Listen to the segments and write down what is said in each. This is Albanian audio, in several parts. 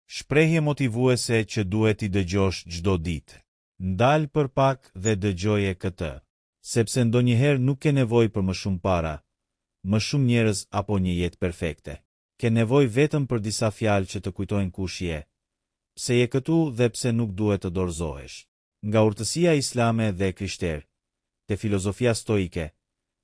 Shprehje motivuese që duhet i dëgjosh çdo ditë. Ndal për pak dhe dëgjoje këtë. Sepse ndonjëherë nuk ke nevojë për më shumë para, më shumë njerëz apo një jetë perfekte. Ke nevojë vetëm për disa fjalë që të kujtojnë kush je, pse je këtu dhe pse nuk duhet të dorëzohesh. Nga urtësia islame dhe krishtere, te filozofia stoike,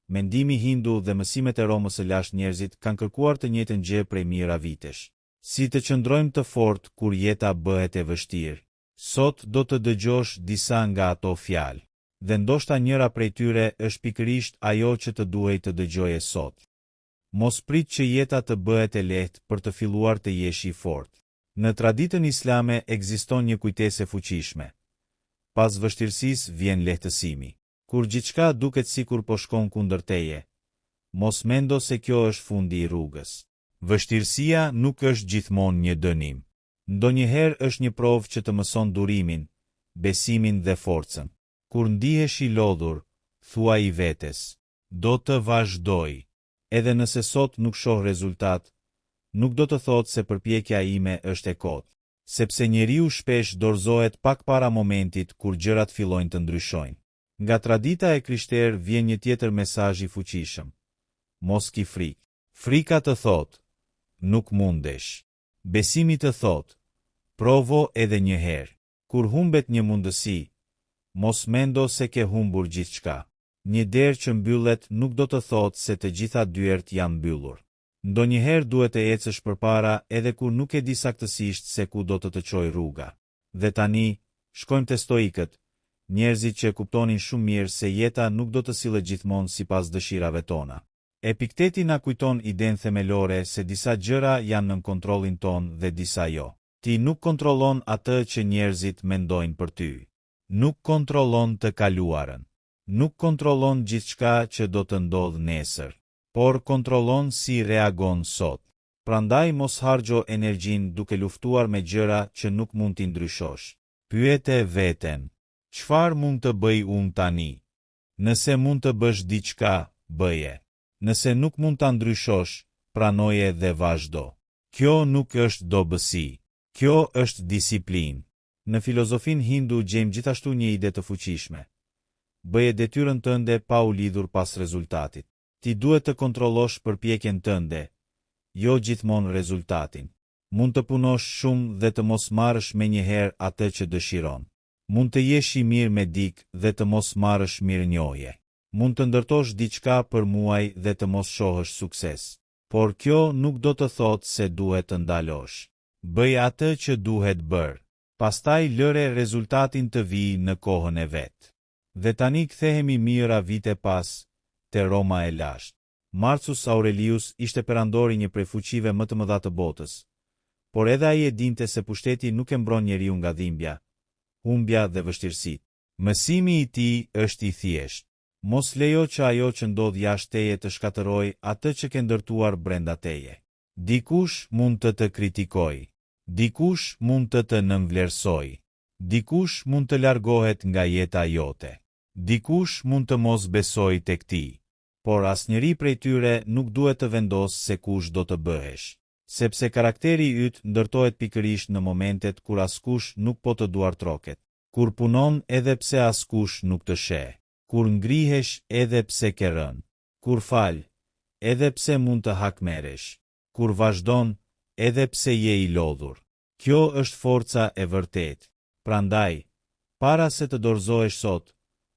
mendimi hindu dhe mësimet e Romës së lashtë njerëzit kanë kërkuar të njëjtën gjë prej mijëra vitesh. Si të qëndrojmë të fortë kur jeta bëhet e vështirë. Sot do të dëgjosh disa nga ato fjalë. Dhe ndoshta njëra prej tyre është pikërisht ajo që të duhej të dëgjoje sot. Mos prit që jeta të bëhet e lehtë për të filluar të jesh i fortë. Në traditën islame ekziston një kujtesë e fuqishme. Pas vështirësisë vjen lehtësimi. Kur gjithçka duket sikur po shkon kundër teje, mos mendo se kjo është fundi i rrugës. Vështirësia nuk është gjithmonë një dënim. Ndonjëherë është një provë që të mëson durimin, besimin dhe forcën. Kur ndihesh i lodhur, thua i vetes, do të vazhdoj. Edhe nëse sot nuk shoh rezultat, nuk do të thotë se përpjekja ime është e kotë, sepse njeriu shpesh dorëzohet pak para momentit kur gjërat fillojnë të ndryshojnë. Nga tradita e krishterë vjen një tjetër mesazh i fuqishëm. Mos ki frikë. Frika të thotë, nuk mundesh. Besimi të thotë, provo edhe një herë. Kur humbet një mundësi, mos mendo se ke humbur gjithçka. Një derë që mbyllet nuk do të thotë se të gjitha dyert janë mbyllur. Ndonjëherë duhet të ecësh përpara edhe kur nuk e di saktësisht se ku do të çojë rruga. Dhe tani, shkojmë te stoikët, njerëzit që kuptonin shumë mirë se jeta nuk do të sillet gjithmonë sipas dëshirave tona. Epikteti na kujton idenë themelore se disa gjëra janë nën kontrollin ton dhe disa jo. Ti nuk kontrollon atë që njerëzit mendojnë për ty. Nuk kontrollon të kaluarën. Nuk kontrollon gjithçka që do të ndodhë nesër, por kontrollon si reagon sot. Prandaj mos harxho energjinë duke luftuar me gjëra që nuk mund t'i ndryshosh. Pyete veten, çfarë mund të bëj unë tani? Nëse mund të bësh diçka, bëje. Nëse nuk mund ta ndryshosh, pranoje dhe vazhdo. Kjo nuk është dobësi. Kjo është disiplinë. Në filozofinë hindu gjejmë gjithashtu një ide të fuqishme. Bëje detyrën tënde pa u lidhur pas rezultatit. Ti duhet të kontrollosh përpjekjen tënde, jo gjithmonë rezultatin. Mund të punosh shumë dhe të mos marrësh menjëherë atë që dëshiron. Mund të jesh i mirë me dikë dhe të mos marrësh mirënjohje. Mund të ndërtosh diçka për muaj dhe të mos shohësh sukses. Por kjo nuk do të thotë se duhet të ndalosh. Bëj atë që duhet bërë. Pastaj lëre rezultatin të vijë në kohën e vet. Dhe tani kthehemi mijëra vite pas, te Roma e lashtë. Marcus Aurelius ishte perandori një prej fuqive më të mëdha të botës. Por edhe ai e dinte se pushteti nuk e mbron njeriu nga dhimbja, humbja dhe vështirësitë. Mësimi i tij është i thjeshtë. Mos lejo që ajo që ndodh jashtë teje të shkatërrojë atë që ke ndërtuar brenda teje. Dikush mund të kritikojë. Dikush mund të nënvlerësoj. Dikush mund të largohet nga jeta jote. Dikush mund të mos besoj tek ti. Por asnjëri prej tyre nuk duhet të vendosë se kush do të bëhesh. Sepse karakteri yt ndërtohet pikërisht në momentet kur askush nuk po të duartroket. Kur punon edhe pse askush nuk të sheh. Kur ngrihesh edhe pse ke rënë. Kur fal, edhe pse mund të hakmeresh. Kur vazhdon, edhe pse je i lodhur. Kjo është forca e vërtetë. Prandaj, para se të dorëzohesh sot,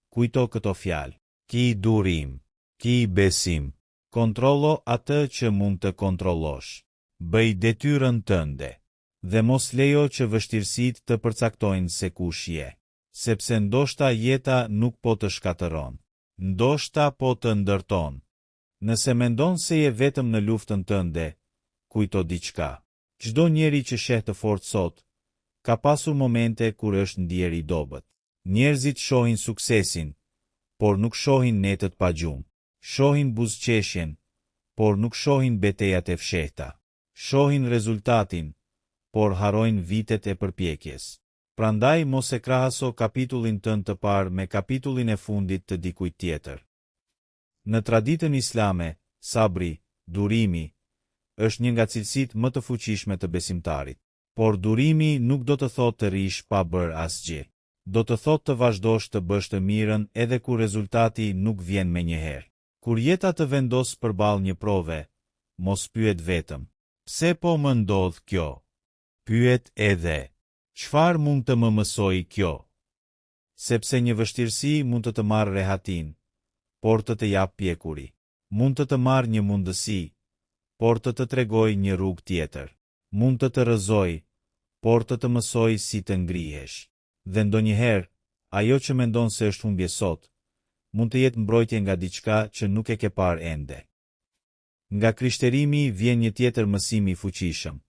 kujto këto fjalë. Ki durim, ki besim, kontrollo atë që mund të kontrollosh. Bëj detyrën tënde. Dhe mos lejo që vështirësitë të përcaktojnë se kush je. Sepse ndoshta jeta nuk po të shkatëron. Ndoshta po të ndërton. Nëse mendon se je vetëm në luftën tënde, kujto diçka. Çdo njeri që sheh të fortë sot, ka pasur momente kur është ndier i dobët. Njerëzit shohin suksesin, por nuk shohin netët pa gjumë. Shohin buzëqeshjen, por nuk shohin betejat e fshehta. Shohin rezultatin, por harrojnë vitet e përpjekjes. Prandaj mos e krahaso kapitullin tënd të parë me kapitullin e fundit të dikujt tjetër. Në traditën islame, sabri, durimi, është një nga cilësitë më të fuqishme të besimtarit. por durimi nuk do të thotë të rish pa bërë asgjë. Do të thotë të vazhdosh të bësh të mirën edhe kur rezultati nuk vjen menjëherë. Kur jeta të vendos përballë një prove, mos pyet vetëm, pse po më ndodh kjo? Pyet edhe, çfarë mund të më mësoj kjo? Sepse një vështirësi mund të marrë rehatin, por të jap pjekuri. Mund të marrë një mundësi, por të tregoj një rrugë tjetër. Mund të rrëzoj, por të mësoj si të ngrihesh. Dhe ndonjëherë, ajo që mendon se është humbje sot, mund të jetë mbrojtje nga diçka që nuk e ke parë ende. Nga krishterimi vjen një tjetër mësim i fuqishëm.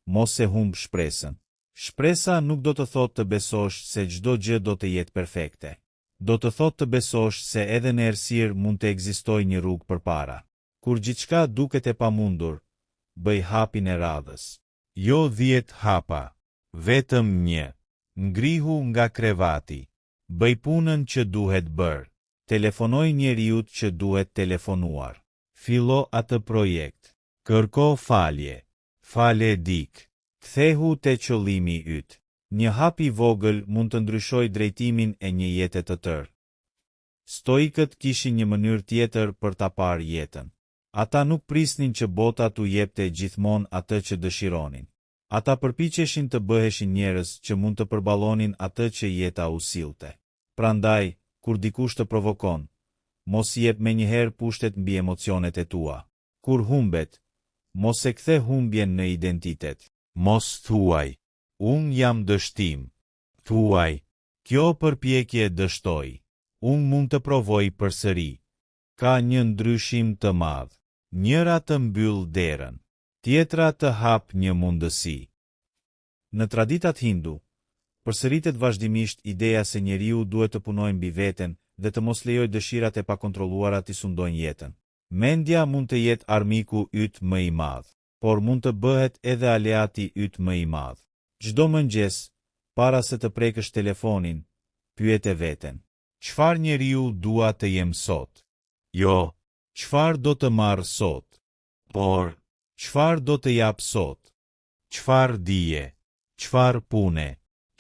Mos e humb shpresën. Shpresa nuk do të thotë të besosh se çdo gjë do të jetë perfekte. Do të thotë të besosh se edhe në errësirë mund të ekzistojë një rrugë përpara. Kur gjithçka duket e pamundur, bëj hapin e radhës. Jo 10 hapa, vetëm një. Ngrihu nga krevati. Bëj punën që duhet bërë. Telefonoj njeriut që duhet telefonuar. Fillo atë projekt. Kërko falje. Fale dik. Kthehu te qëllimi yt. Një hap i vogël mund të ndryshojë drejtimin e një jete të tërë. Stoikët kishin një mënyrë tjetër për ta parë jetën. Ata nuk prisnin që bota t'u jepte gjithmonë atë që dëshironin. Ata përpiqeshin të bëheshin njerëz që mund të përballonin atë që jeta u sillte. Prandaj, kur dikush të provokon, mos i jep menjëherë pushtet mbi emocionet e tua. Kur humbet, mos e kthe humbjen në identitet. Mos thuaj, unë jam dështim. Thuaj, kjo përpjekje dështoi. Unë mund të provoj përsëri. Ka një ndryshim të madh. Njëra të mbyll derën, tjetra të hap një mundësi. Në traditat hindu, përsëritet vazhdimisht ideja se njeriu duhet të punojë mbi veten dhe të mos lejojë dëshirat e pakontrolluara t'i sundojnë jetën. Mendja mund të jetë armiku yt më i madh, por mund të bëhet edhe aleati yt më i madh. Çdo mëngjes, para se të prekësh telefonin, pyet e veten: çfarë njeriu dua të jem sot? Jo, çfarë do të marr sot? Por, çfarë do të jap sot? Çfarë dije? Çfarë pune?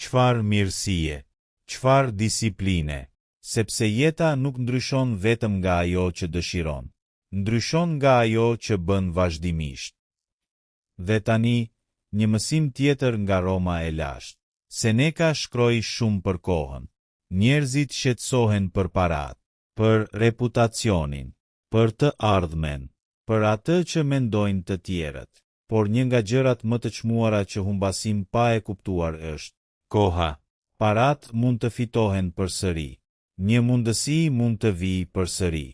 Çfarë mirësie? Çfarë disipline? Sepse jeta nuk ndryshon vetëm nga ajo që dëshiron. Ndryshon nga ajo që bën vazhdimisht. Dhe tani, një mësim tjetër nga Roma e lashtë. Seneca shkroi shumë për kohën. Njerëzit shqetësohen për parat, për reputacionin, për të ardhmen, për atë që mendojnë të tjerët. Por një nga gjërat më të çmuara që humbasim pa e kuptuar është koha. Parat mund të fitohen përsëri. Një mundësi mund të vijë përsëri.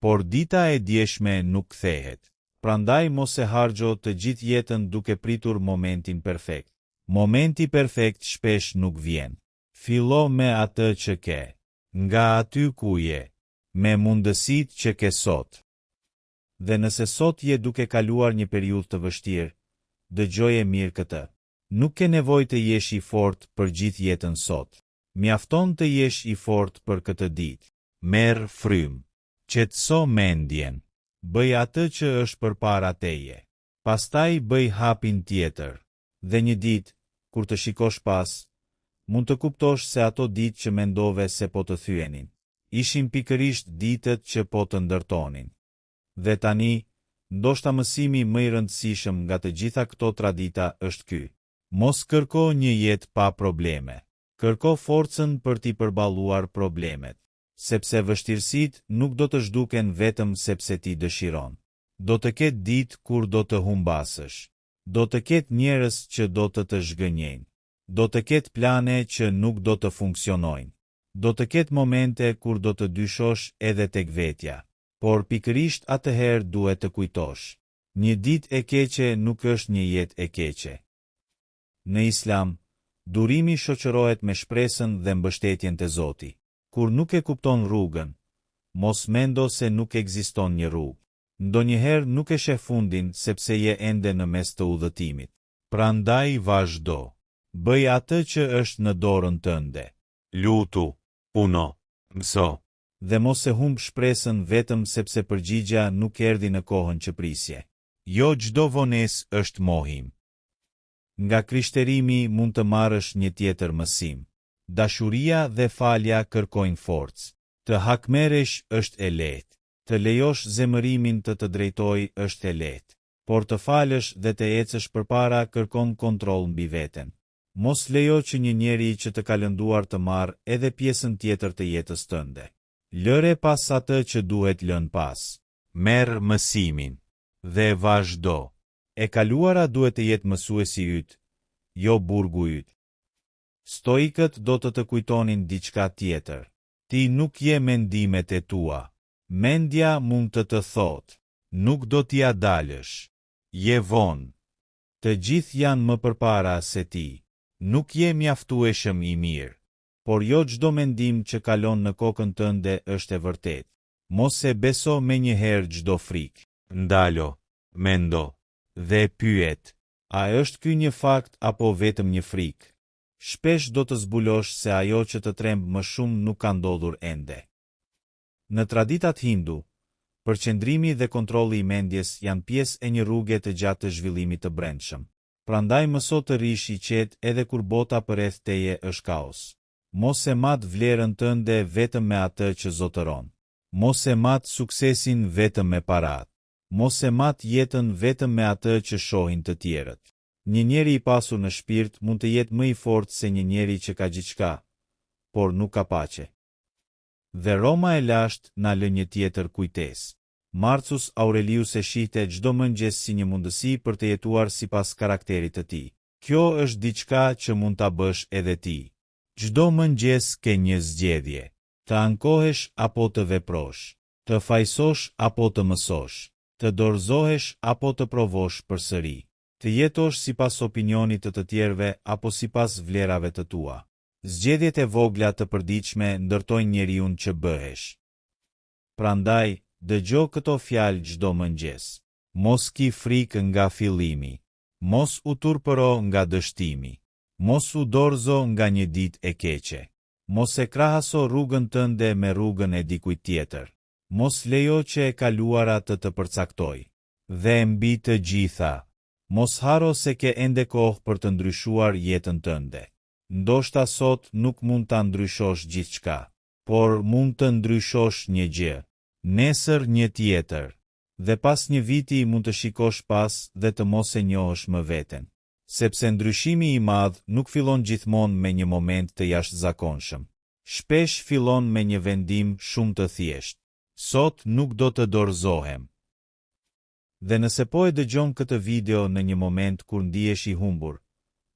Por dita e djeshme nuk kthehet. Prandaj mos e harxho të gjithë jetën duke pritur momentin perfekt. Momenti perfekt shpesh nuk vjen. Fillo me atë që ke. Nga aty ku je. Me mundësitë që ke sot. Dhe nëse sot je duke kaluar një periudhë të vështirë, dëgjoje mirë këtë. Nuk ke nevojë të jesh i fortë për gjithë jetën sot. Mjafton të jesh i fortë për këtë ditë. Merr frymë. Qetëso mendjen. Bëj atë që është përpara teje. Pastaj bëj hapin tjetër. Dhe një ditë, kur të shikosh pas, mund të kuptosh se ato ditë që mendove se po të thyenin, ishin pikërisht ditët që po të ndërtonin. Dhe tani, ndoshta mësimi më i rëndësishëm nga të gjitha këto tradita është ky. Mos kërko një jetë pa probleme. Kërko forcën për t'i përballuar problemet. Sepse vështirësitë nuk do të zhduken vetëm sepse ti dëshiron. Do të ketë ditë kur do të humbasësh. Do të ketë njerëz që do të zhgënjejnë. Do të ketë plane që nuk do të funksionojnë. Do të ketë momente kur do të dyshosh edhe tek vetja. Por pikërisht atëherë duhet të kujtosh. Një ditë e keqe nuk është një jetë e keqe. Në Islam, durimi shoqërohet me shpresën dhe mbështetjen te Zoti. Kur nuk e kupton rrugën, mos mendo se nuk ekziston një rrugë. Ndonjëherë nuk e sheh fundin sepse je ende në mes të udhëtimit. Prandaj vazhdo. Bëj atë që është në dorën tënde. Lutu, puno, mëso. Dhe mos e humb shpresën vetëm sepse përgjigja nuk erdhi në kohën që prisje. Jo çdo vonesë është mohim. Nga krishterimi mund të marrësh një tjetër mësim. Dashuria dhe falja kërkojnë forcë. Të hakmeresh është e lehtë. Të lejosh zemërimin të drejtoj është e lehtë. Por të falësh dhe të ecësh përpara kërkon kontroll mbi veten. Mos lejo që një njeri që të ka lënduar të marrë edhe pjesën tjetër të jetës tënde. Lëre pas atë që duhet lënë pas. Merr mësimin dhe vazhdo. E kaluara duhet të jetë mësuesi yt, jo burgu yt. Stoikët do të kujtonin diçka tjetër. Ti nuk je mendimet e tua. Mendja mund të thotë, nuk do t'ia dalësh. Je vonë. Të gjithë janë më përpara se ti. Nuk je mjaftueshëm i mirë. Por jo çdo mendim që kalon në kokën tënde është e vërtetë. Mos e beso menjëherë çdo frikë. Ndalo, mendo dhe pyet, a është ky një fakt apo vetëm një frikë? Shpesh do të zbulosh se ajo që të tremb më shumë nuk ka ndodhur ende. Në traditat hindu, përqendrimi dhe kontrolli i mendjes janë pjesë e një rruge të gjatë të zhvillimit të brendshëm. Prandaj mëso të rish i qetë edhe kur bota përreth teje është kaos. Mos e mat vlerën tënde vetëm me atë që zotëron. Mos e mat suksesin vetëm me paratë. Mos e mat jetën vetëm me atë që shohin të tjerët. Një njeri i pasur në shpirt mund të jetë më i fortë se një njeri që ka gjithçka, por nuk ka paqe. Dhe Roma e lashtë na lë një tjetër kujtesë. Marcus Aurelius e shihte çdo mëngjes si një mundësi për të jetuar sipas karakterit të tij. Kjo është diçka që mund ta bësh edhe ti. Çdo mëngjes ke një zgjedhje. Të ankohesh apo të veprosh. Të fajsosh apo të mësosh. Të dorëzohesh apo të provosh përsëri. Të jetosh sipas opinionit të tjerëve apo sipas vlerave të tua. Zgjedhjet e vogla të përditshme ndërtojnë njeriun që bëhesh. Prandaj, dëgjo këto fjalë çdo mëngjes. Mos ki frikë nga fillimi. Mos u turpëro nga dështimi. Mos u dorëzo nga një ditë e keqe. Mos e krahaso rrugën tënde me rrugën e dikujt tjetër. Mos lejo që e kaluara të përcaktoj. Dhe mbi të gjitha, mos haro se ke ende kohë për të ndryshuar jetën tënde. Ndoshta sot nuk mund ta ndryshosh gjithçka, por mund të ndryshosh një gjë, nesër një tjetër, dhe pas një viti mund të shikosh pas dhe të mos e njohësh më veten. Sepse ndryshimi i madh nuk fillon gjithmonë me një moment të jashtëzakonshëm. Shpesh fillon me një vendim shumë të thjeshtë. Sot nuk do të dorëzohem. Dhe nëse po e dëgjon këtë video në një moment kur ndihesh i humbur,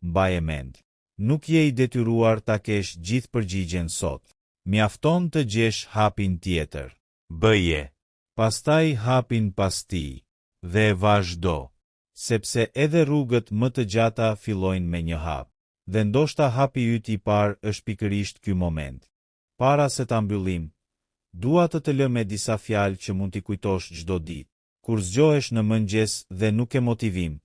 mbaje mend. Nuk je i detyruar ta kesh gjithë përgjigjen sot. Mjafton të gjesh hapin tjetër. Bëje. Pastaj hapin pas tij. Dhe vazhdo. Sepse edhe rrugët më të gjata fillojnë me një hap. Dhe ndoshta hapi yt i parë është pikërisht ky moment. Para se ta mbyllim, dua të lë me disa fjalë që mund t'i kujtosh çdo ditë. Kur zgjohesh në mëngjes dhe nuk ke motivim,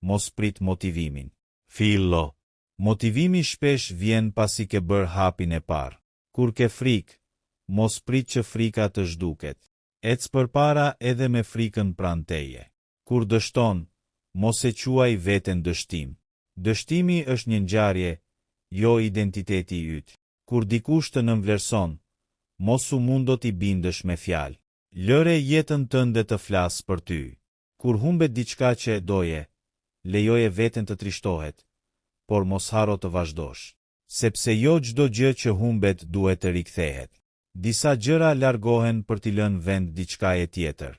mos prit motivimin. Fillo. Motivimi shpesh vjen pasi ke bërë hapin e parë. Kur ke frikë, mos prit që frika të zhduket. Ec përpara edhe me frikën pranë teje. Kur dështon, mos e quaj veten dështim. Dështimi është një ngjarje, jo identiteti yt. Kur dikush të nënvlerëson, mos u mundo t'i bindësh me fjalë. Lëre jetën tënde të flasë për ty. Kur humbet diçka që e doje, lejoje veten të trishtohet, por mos haro të vazhdosh. Sepse jo çdo gjë që humbet duhet të rikthehet. Disa gjëra largohen për t'i lënë vend diçkaje tjetër.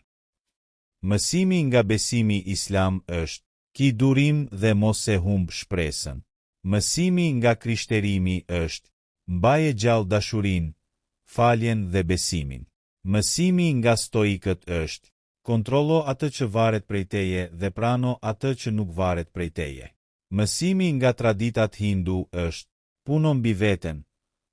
Mësimi nga besimi islam është: ki durim dhe mos e humb shpresën. Mësimi nga krishterimi është: mbaje gjallë dashurinë, faljen dhe besimin. Mësimi nga stoikët është: kontrollo atë që varet prej teje dhe prano atë që nuk varet prej teje. Mësimi nga traditat hindu është: puno mbi veten,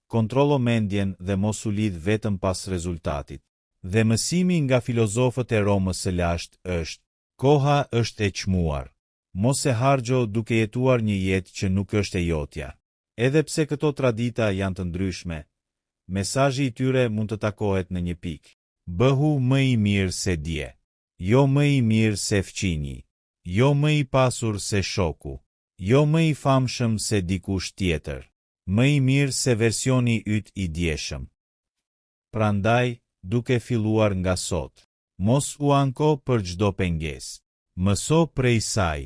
kontrollo mendjen dhe mos u lidh vetëm pas rezultatit. Dhe mësimi nga filozofët e Romës së lashtë është: koha është e çmuar. Mos e harxho duke jetuar një jetë që nuk është e jotja. Edhe pse këto tradita janë të ndryshme, mesazhi i tyre mund të takohet në një pikë. Bëhu më i mirë se dje. Jo më i mirë se fqinji. Jo më i pasur se shoku. Jo më i famshëm se dikush tjetër. Më i mirë se versioni yt i djeshëm. Prandaj, duke filluar nga sot, mos u anko për çdo pengesë. Mëso prej saj.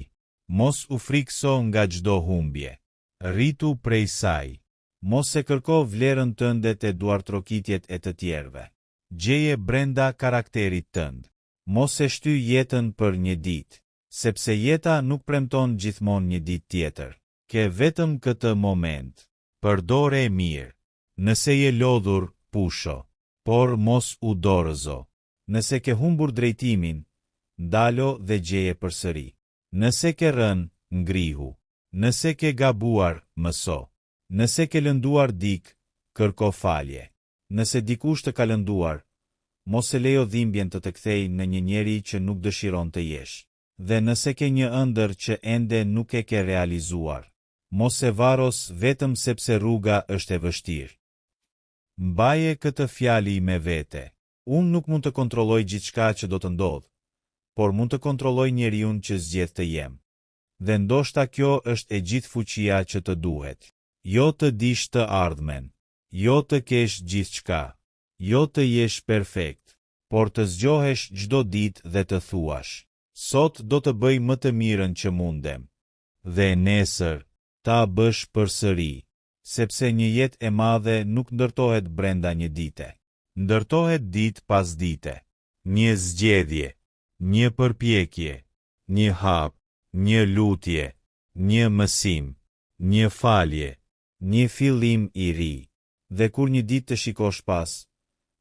Mos u frikso nga çdo humbje. Rritu prej saj. Mos e kërko vlerën tënde te duartrokitjet e të tjerëve. Gjeje brenda karakterit tënd. Mos e shty jetën për një ditë, sepse jeta nuk premton gjithmonë një ditë tjetër. Ke vetëm këtë moment. Përdore mirë. Nëse je lodhur, pusho, por mos u dorëzo. Nëse ke humbur drejtimin, ndalo dhe gjeje përsëri. Nëse ke rënë, ngrihu. Nëse ke gabuar, mëso. Nëse ke lënduar dik, kërko falje. Nëse dikush të ka lënduar, mos e lejo dhimbjen të kthej në një njeri që nuk dëshiron të jesh. Dhe nëse ke një ëndër që ende nuk e ke realizuar, mos e varos vetëm sepse rruga është e vështirë. Mbaje këtë fjali me vete. Unë nuk mund të kontrolloj gjithçka që do të ndodhë, por mund të kontrolloj njeriun që zgjedh të jem. Dhe ndoshta kjo është e gjithë fuqia që të duhet. Jo të dish të ardhmen, jo të kesh gjithçka, jo të jesh perfekt, por të zgjohesh çdo ditë dhe të thuash: sot do të bëj më të mirën që mundem. Dhe nesër, ta bësh përsëri, sepse një jetë e madhe nuk ndërtohet brenda një dite. Ndërtohet ditë pas dite. Një zgjedhje, një përpjekje, një hap, një lutje, një mësim, një falje, një fillim i ri. Dhe kur një ditë të shikosh pas,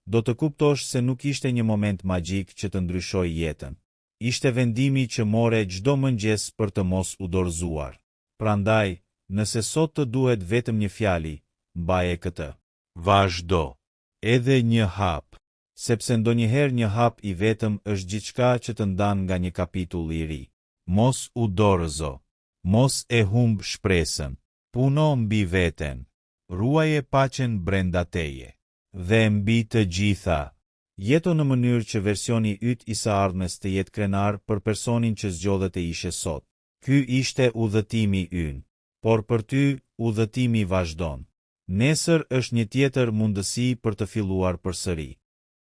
do të kuptosh se nuk ishte një moment magjik që të ndryshoj jetën. Ishte vendimi që more çdo mëngjes për të mos u dorëzuar. Prandaj, nëse sot të duhet vetëm një fjali, mbaje këtë. Vazhdo. Edhe një hap, sepse ndonjëherë një hap i vetëm është gjithçka që të ndan nga një kapitull i ri. Mos u dorëzo. Mos e humb shpresën. Puno mbi veten. Ruaje paqen brenda teje. Dhe mbi të gjitha, jeto në mënyrë që versioni yt i së ardhmes të jetë krenar për personin që zgjodhet të ishe sot. Ky ishte udhëtimi ynë, por për ty udhëtimi vazhdon. Nesër është një tjetër mundësi për të filluar përsëri.